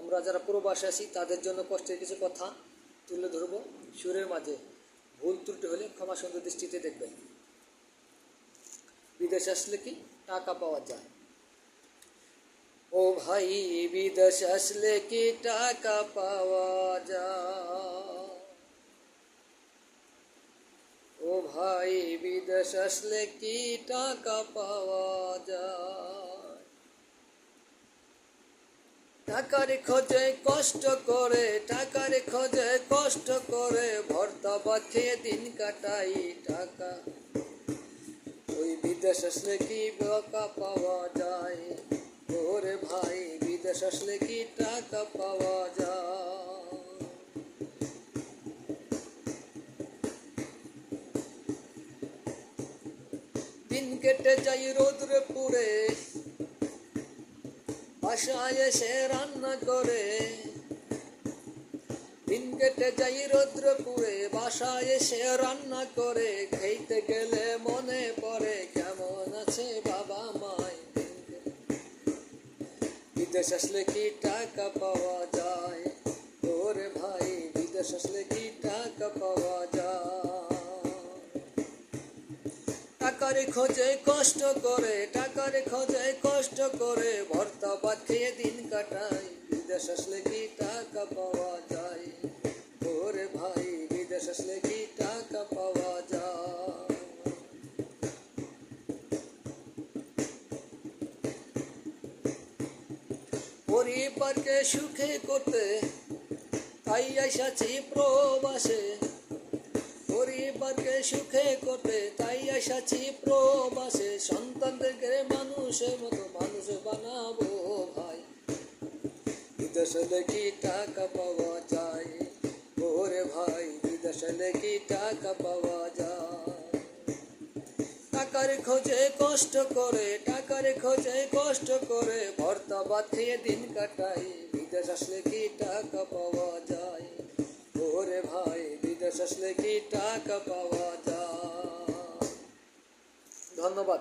আমরা যারা প্রবাসে আছি তাদের জন্য কষ্টের কিছু কথা তুলে ধরব সুরের মাঝে। ভুল ত্রুটি হলে ক্ষমা সুন্দর দৃষ্টিতে দেখবেন। বিদেশে আসলে কি টাকা পাওয়া যায়? ও ভাই, বিদেশ আসলে কি টাকা পাওয়া যায়? ও ভাই, বিদেশ আসলে কি টাকা পাওয়া যায়? টাকার খোঁজে কষ্ট করে, টাকার খোঁজে কষ্ট করে, ভর্তা ভাত খেয়ে দিন কাটাই টাকা। ওই বিদেশ আসলে কি টাকা পাওয়া যায়? ওরে ভাই, বিদেশ আসলে কি টাকা পাওয়া যায়? দিন কেটে যাই রোদ্রে পুড়ে, বাসায় এসে রান্না করে। দিন কেটে যাই রোদ্র পুড়ে, বাসায় এসে রান্না করে। খেতে গেলে মনে পড়ে কেমন আছে বাবা মায়। বিদেশ আসলে কি টাকা পাওয়া যায়? ওরে ভাই, বিদেশ আসলে কি টাকা পাওয়া যায়? টাকার খোঁজে কষ্ট করে, টাকার খোঁজে কষ্ট করে, ভর্তা ভাত খেয়ে দিন কাটাই। বিদেশ আসলে কি টাকা পাওয়া যায়? ওরে ভাই, বিদেশ আসলে কি টাকা পাওয়া যায়? পরিবারকে সুখে করতে তাই এসেছি প্রবাসে। পরিবারকে সুখে করতে তাই এসেছি প্রবাসে। সন্তানদেরকে মানুষের মতো মানুষ বানাবো ভাই। বিদেশে কি টাকা পাওয়া যায়? ওরে ভাই, বিদেশে কি টাকা পাওয়া যায়? টাকার খোঁজে কষ্ট করে, টাকার খোঁজে কষ্ট করে, ভর্তা ভাত খেয়ে দিন কাটাই। বিদেশ আসলে কি টাকা পাওয়া যায়? ওরে ভাই, বিদেশ আসলে কি টাকা পাওয়া যায়? ধন্যবাদ।